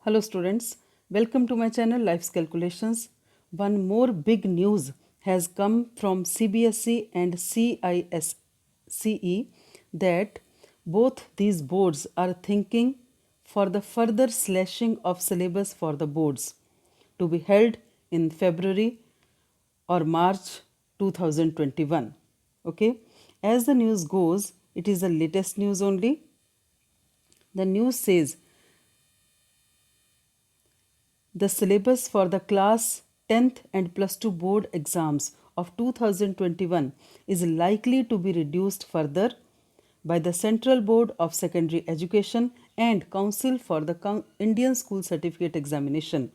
Hello students, welcome to my channel Life's Calculations. One more big news has come from CBSE and CISCE that both these boards are thinking for the further slashing of syllabus for the boards to be held in February or March 2021. Okay, as the news goes, it is the latest news only. The news says the syllabus for the class 10th and plus 2 board exams of 2021 is likely to be reduced further by the Central Board of Secondary Education and Council for the Indian School Certificate Examination,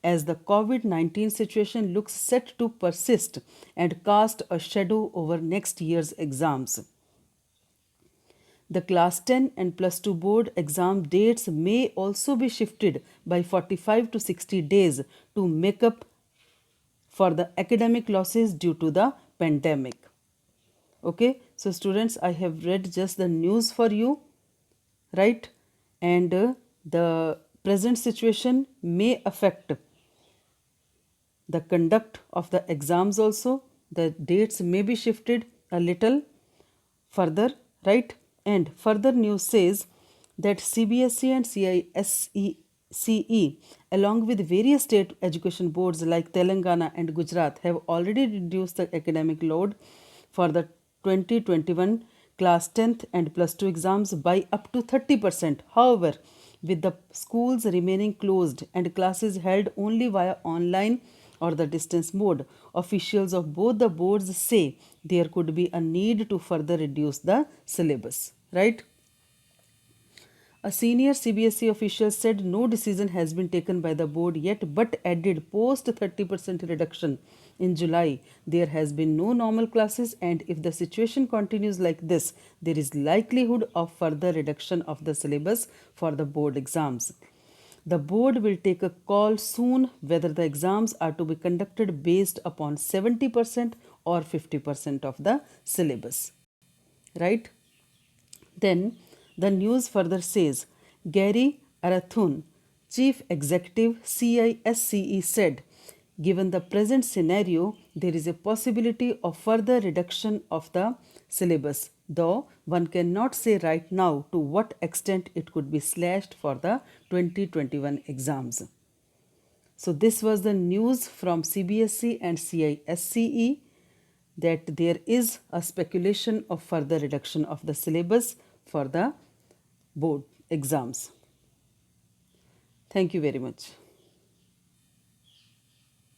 as the COVID-19 situation looks set to persist and cast a shadow over next year's exams. The class 10 and plus 2 board exam dates may also be shifted by 45 to 60 days to make up for the academic losses due to the pandemic. Okay, so students, I have read just the news for you, right? And the present situation may affect the conduct of the exams also. The dates may be shifted a little further, right? And further news says that CBSE and CISCE, along with various state education boards like Telangana and Gujarat, have already reduced the academic load for the 2021 class 10th and plus 2 exams by up to 30%. However, with the schools remaining closed and classes held only via online or the distance mode, officials of both the boards say there could be a need to further reduce the syllabus, right? A senior CBSE official said no decision has been taken by the board yet, but added post 30% reduction in July, there has been no normal classes, and if the situation continues like this, there is likelihood of further reduction of the syllabus for the board exams. The board will take a call soon whether the exams are to be conducted based upon 70% or 50% of the syllabus. Right? Then the news further says Gary Arathun, Chief Executive CISCE, said, given the present scenario, there is a possibility of further reduction of the syllabus, though one cannot say right now to what extent it could be slashed for the 2021 exams. So this was the news from CBSE and CISCE that there is a speculation of further reduction of the syllabus for the board exams. Thank you very much.